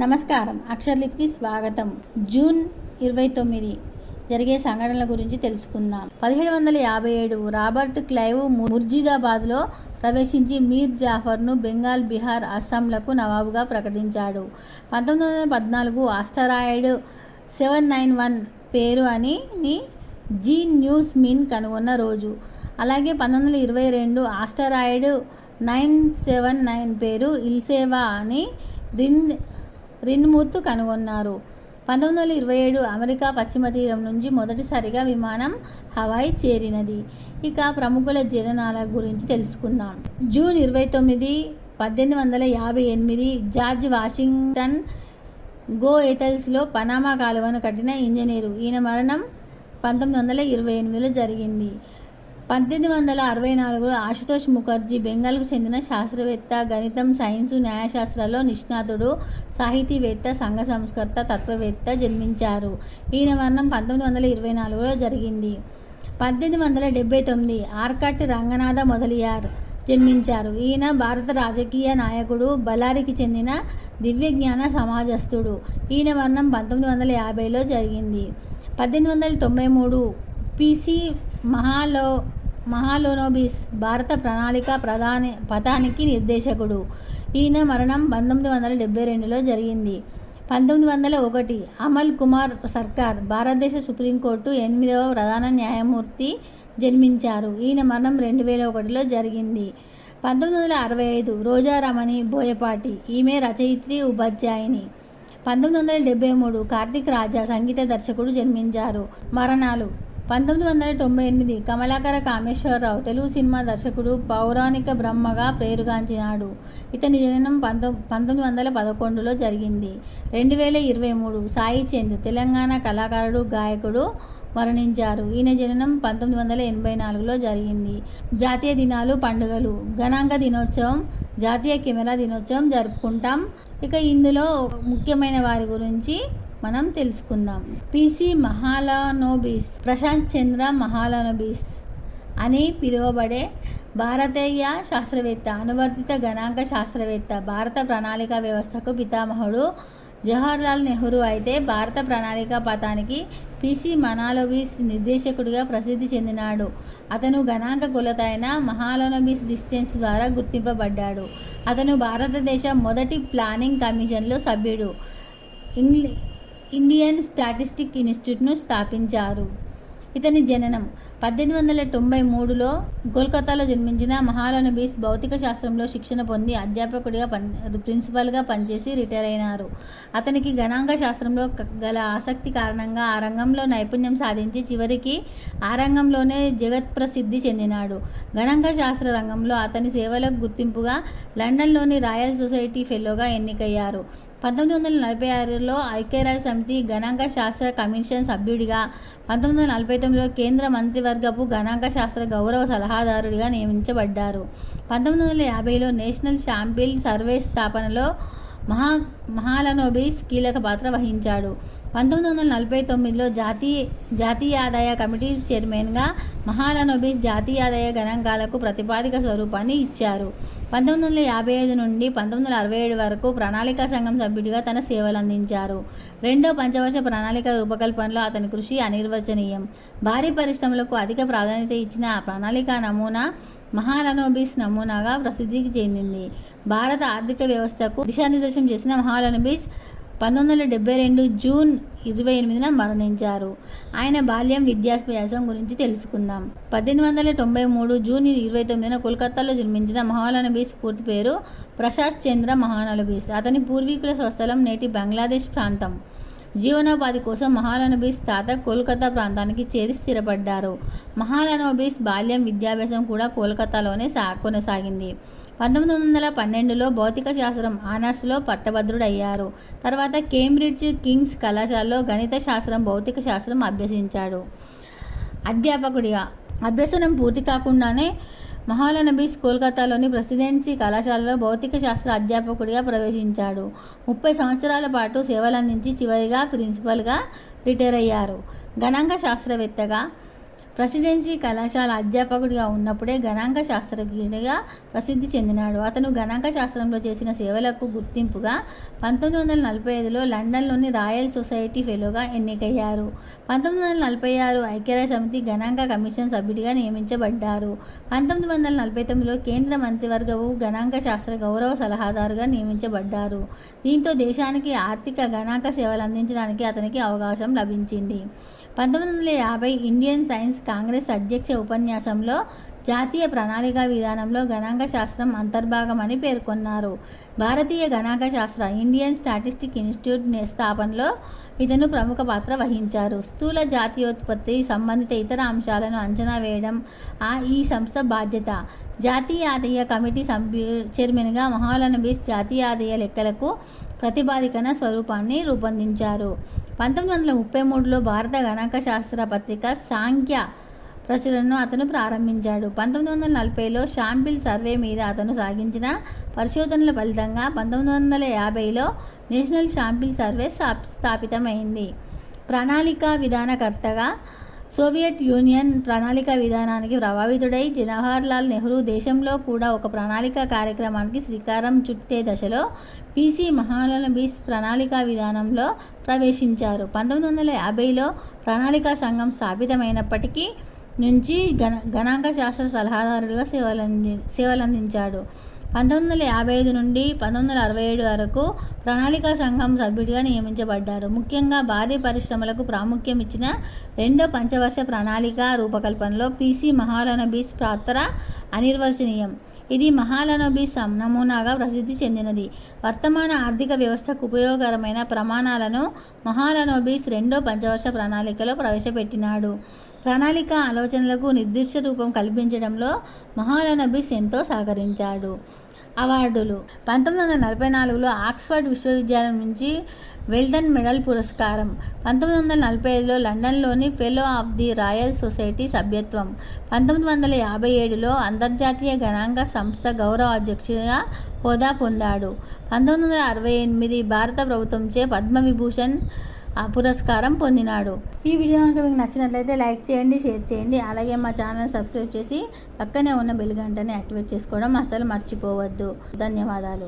నమస్కారం. అక్షర్లిప్కి స్వాగతం. జూన్ 29 జరిగే సంఘటనల గురించి తెలుసుకుందాం. 1757 రాబర్ట్ క్లైవ్ ముర్షిదాబాద్లో ప్రవేశించి మీర్ జాఫర్ను బెంగాల్, బీహార్, అస్సాంలకు నవాబుగా ప్రకటించాడు. 1914 ఆస్టరాయిడ్ 791 పేరు అని జీ న్యూస్ మిన్ కనుగొన్న రోజు. అలాగే 1922 ఆస్టరాయిడ్ 979 పేరు ఇల్సేవా అని రిన్ముత్ కనుగొన్నారు. 1927 అమెరికా పశ్చిమ తీరం నుంచి మొదటిసారిగా విమానం హవాయి చేరినది. ఇక ప్రముఖుల జననాల గురించి తెలుసుకుందాం. జూన్ 29, 1858 జార్జ్ వాషింగ్టన్ గోయెథల్స్లో పనామా కాలువను కట్టిన ఇంజనీరు. ఈయన మరణం 1928లో జరిగింది. 1864 ఆశుతోష్ ముఖర్జీ బెంగాల్కు చెందిన శాస్త్రవేత్త, గణితం, సైన్సు, న్యాయశాస్త్రాల్లో నిష్ణాతుడు, సాహితీవేత్త, సంఘ సంస్కర్త, తత్వవేత్త జన్మించారు. ఈయన మరణం 1924లో జరిగింది. 1879 ఆర్కట్ రంగనాథ మొదలియార్ జన్మించారు. ఈయన భారత రాజకీయ నాయకుడు, బళ్ళారికి చెందిన దివ్యజ్ఞాన సమాజస్థుడు. ఈయన మరణం 1950లో జరిగింది. 1893 పిసి మహాలనోబిస్ భారత ప్రణాళిక పథానికి నిర్దేశకుడు. ఈయన మరణం 1972లో జరిగింది. 1901 అమల్ కుమార్ సర్కార్ భారతదేశ సుప్రీంకోర్టు 8వ ప్రధాన న్యాయమూర్తి జన్మించారు. ఈయన మరణం 2001లో జరిగింది. 1965 రోజారమణి బోయపాటి, ఈమె రచయిత్రి, ఉపాధ్యాయుని. 1973 కార్తిక్ రాజా సంగీత దర్శకుడు జన్మించారు. మరణాలు 1998 కమలాకర కామేశ్వరరావు తెలుగు సినిమా దర్శకుడు, పౌరాణిక బ్రహ్మగా పేరుగాంచినాడు. ఇతని జననం 1911లో జరిగింది. 2023 సాయి చంద్ తెలంగాణ కళాకారుడు, గాయకుడు మరణించారు. ఈయన జననం 1984లో జరిగింది. జాతీయ దినాలు, పండుగలు. గణాంక దినోత్సవం, జాతీయ కెమెరా దినోత్సవం జరుపుకుంటాం. ఇక ఇందులో ముఖ్యమైన వారి గురించి మనం తెలుసుకుందాం. పిసి మహాలనోబిస్ ప్రశాంత్ చంద్ర మహాలనోబిస్ అని పిలువబడే భారతీయ శాస్త్రవేత్త, అనువర్తిత గణాంక శాస్త్రవేత్త. భారత ప్రణాళిక వ్యవస్థకు పితామహుడు జవహర్లాల్ నెహ్రూ అయితే భారత ప్రణాళిక పథానికి పిసి మహాలనోబిస్ నిర్దేశకుడిగా ప్రసిద్ధి చెందినాడు. అతను గణాంక కొలత అయిన మహాలనోబిస్ డిస్టెన్స్ ద్వారా గుర్తింపబడ్డాడు. అతను భారతదేశ మొదటి ప్లానింగ్ కమిషన్లో సభ్యుడు. ఇండియన్ స్టాటిస్టిక్ ఇన్స్టిట్యూట్ను స్థాపించారు. ఇతని జననం 1893లో కోల్కతాలో జన్మించిన మహాలనోబిస్ భౌతిక శాస్త్రంలో శిక్షణ పొంది అధ్యాపకుడిగా ప్రిన్సిపల్గా పనిచేసి రిటైర్ అయినారు. అతనికి గణాంక శాస్త్రంలో గల ఆసక్తి కారణంగా ఆ రంగంలో నైపుణ్యం సాధించి చివరికి ఆ రంగంలోనే జగత్ప్రసిద్ధి చెందినాడు. గణాంక శాస్త్ర రంగంలో అతని సేవలకు గుర్తింపుగా లండన్లోని రాయల్ సొసైటీ ఫెలోగా ఎన్నికయ్యారు. 1946లో ఐక్యరాజ్య సమితి గణాంక శాస్త్ర కమిషన్ సభ్యుడిగా, 1949లో కేంద్ర మంత్రివర్గపు గణాంక శాస్త్ర గౌరవ సలహాదారుడిగా నియమించబడ్డారు. 1950లో నేషనల్ శాంపిల్ సర్వే స్థాపనలో మహాలనోబిస్ కీలక పాత్ర వహించాడు. 1949లో జాతీయ ఆదాయ కమిటీ చైర్మన్గా మహాలనోబిస్ జాతీయ ఆదాయ గణాంకాలకు ప్రతిపాదిక స్వరూపాన్ని ఇచ్చారు. 1955 నుండి 1967 వరకు ప్రణాళికా సంఘం సభ్యుడిగా తన సేవలందించారు. రెండో పంచవర్ష ప్రణాళిక రూపకల్పనలో అతని కృషి అనిర్వచనీయం. భారీ పరిశ్రమలకు అధిక ప్రాధాన్యత ఇచ్చిన ఆ ప్రణాళికా నమూనా మహాలనోబిస్ నమూనాగా ప్రసిద్ధికి చెందింది. భారత ఆర్థిక వ్యవస్థకు దిశానిర్దేశం చేసిన మహాలనోబిస్ 1972 జూన్ 28న మరణించారు. ఆయన బాల్యం, విద్యాభ్యాసం గురించి తెలుసుకుందాం. 1893 జూన్ 29న కోల్కతాలో జన్మించిన మహాలనోబిస్ పూర్తి పేరు ప్రశాంత్ చంద్ర మహాలనోబిస్. అతని పూర్వీకుల స్వస్థలం నేటి బంగ్లాదేశ్ ప్రాంతం. జీవనోపాధి కోసం మహాలనోబిస్ తాత కోల్కతా ప్రాంతానికి చేరి స్థిరపడ్డారు. మహాలనోబిస్ బాల్యం, విద్యాభ్యాసం కూడా కోల్కతాలోనే కొనసాగింది. 1912లో భౌతిక శాస్త్రం ఆనర్స్లో పట్టభద్రుడయ్యారు. తర్వాత కేంబ్రిడ్జ్ కింగ్స్ కళాశాలలో గణిత శాస్త్రం, భౌతిక శాస్త్రం అభ్యసించాడు. అధ్యాపకుడిగా అభ్యసనం పూర్తి కాకుండానే మహాలనోబిస్ కోల్కతాలోని ప్రెసిడెన్సీ కళాశాలలో భౌతిక శాస్త్ర అధ్యాపకుడిగా ప్రవేశించాడు. 30 సంవత్సరాల పాటు సేవలందించి చివరిగా ప్రిన్సిపల్గా రిటైర్ అయ్యారు. గణాంక శాస్త్రవేత్తగా ప్రెసిడెన్సీ కళాశాల అధ్యాపకుడిగా ఉన్నప్పుడే గణాంక శాస్త్రజ్ఞుడిగా ప్రసిద్ధి చెందినాడు. అతను గణాంక శాస్త్రంలో చేసిన సేవలకు గుర్తింపుగా 1945లో లండన్లోని రాయల్ సొసైటీ ఫెలోగా ఎన్నికయ్యారు. 1946 ఐక్యరాజ్యసమితి గణాంక కమిషన్ సభ్యుడిగా నియమించబడ్డారు. 1949లో కేంద్ర మంత్రివర్గపు గణాంక శాస్త్ర గౌరవ సలహాదారుగా నియమించబడ్డారు. దీంతో దేశానికి ఆర్థిక గణాంక సేవలు అందించడానికి అతనికి అవకాశం లభించింది. 1950 ఇండియన్ సైన్స్ కాంగ్రెస్ అధ్యక్ష ఉపన్యాసంలో జాతీయ ప్రణాళికా విధానంలో గణాంక శాస్త్రం అంతర్భాగమని పేర్కొన్నారు. భారతీయ గణాంక శాస్త్ర ఇండియన్ స్టాటిస్టిక్ ఇన్స్టిట్యూట్ స్థాపనలో ఇతను ప్రముఖ పాత్ర వహించారు. స్థూల జాతీయోత్పత్తి సంబంధిత ఇతర అంశాలను అంచనా వేయడం ఈ సంస్థ బాధ్యత. జాతీయ ఆదాయ కమిటీ చైర్మన్గా మహాలనబిస్ జాతీయ ఆదాయ లెక్కలకు ప్రతిపాదికన స్వరూపాన్ని రూపొందించారు. 1933లో భారత గణాంక శాస్త్ర పత్రిక సాంఖ్య ప్రచురణను అతను ప్రారంభించాడు. 1940లో శాంపిల్ సర్వే మీద అతను సాగించిన పరిశోధనల ఫలితంగా 1950లో నేషనల్ శాంపిల్ సర్వే స్థాపితమైంది. ప్రణాళికా విధానకర్తగా సోవియట్ యూనియన్ ప్రణాళిక విధానానికి ప్రభావితుడై జవహర్లాల్ నెహ్రూ దేశంలో కూడా ఒక ప్రణాళిక కార్యక్రమానికి శ్రీకారం చుట్టే దశలో పిసి మహాలనబిస్ ప్రణాళికా విధానంలో ప్రవేశించారు. 1950లో ప్రణాళికా సంఘం స్థాపితమైనప్పటికీ నుంచి గణాంక శాస్త్ర సలహాదారుడిగా సేవలందించాడు. 1955 నుండి 1967 వరకు ప్రణాళికా సంఘం సభ్యుడిగా నియమించబడ్డారు. ముఖ్యంగా భారీ పరిశ్రమలకు ప్రాముఖ్యం ఇచ్చిన రెండో పంచవర్ష ప్రణాళిక రూపకల్పనలో పిసి మహాలనబిస్ పాత్ర అనిర్వచనీయం. ఇది మహాలనబిస్ నమూనాగా ప్రసిద్ధి చెందినది. వర్తమాన ఆర్థిక వ్యవస్థకు ఉపయోగకరమైన ప్రమాణాలను మహాలనబిస్ రెండో పంచవర్ష ప్రణాళికలో ప్రవేశపెట్టినాడు. ప్రణాళిక ఆలోచనలకు నిర్దిష్ట రూపం కల్పించడంలో మహాలనబిస్ ఎంతో సహకరించాడు. అవార్డులు 1944లో ఆక్స్ఫర్డ్ విశ్వవిద్యాలయం నుంచి వెల్డన్ మెడల్ పురస్కారం, 1945లో లండన్లోని fellow of the royal society సభ్యత్వం, 1957లో అంతర్జాతీయ గణాంక సంస్థ గౌరవ అధ్యక్షుడిగా హోదా పొందాడు. 1968 భారత ప్రభుత్వంచే పద్మవిభూషణ్ పురస్కారం పొందినాడు. ఈ వీడియో కనుక మీకు నచ్చినట్లయితే లైక్ చేయండి, షేర్ చేయండి. అలాగే మా ఛానల్ సబ్స్క్రైబ్ చేసి పక్కనే ఉన్న బెల్ గంటని యాక్టివేట్ చేసుకోవడం అస్సలు మర్చిపోవద్దు. ధన్యవాదాలు.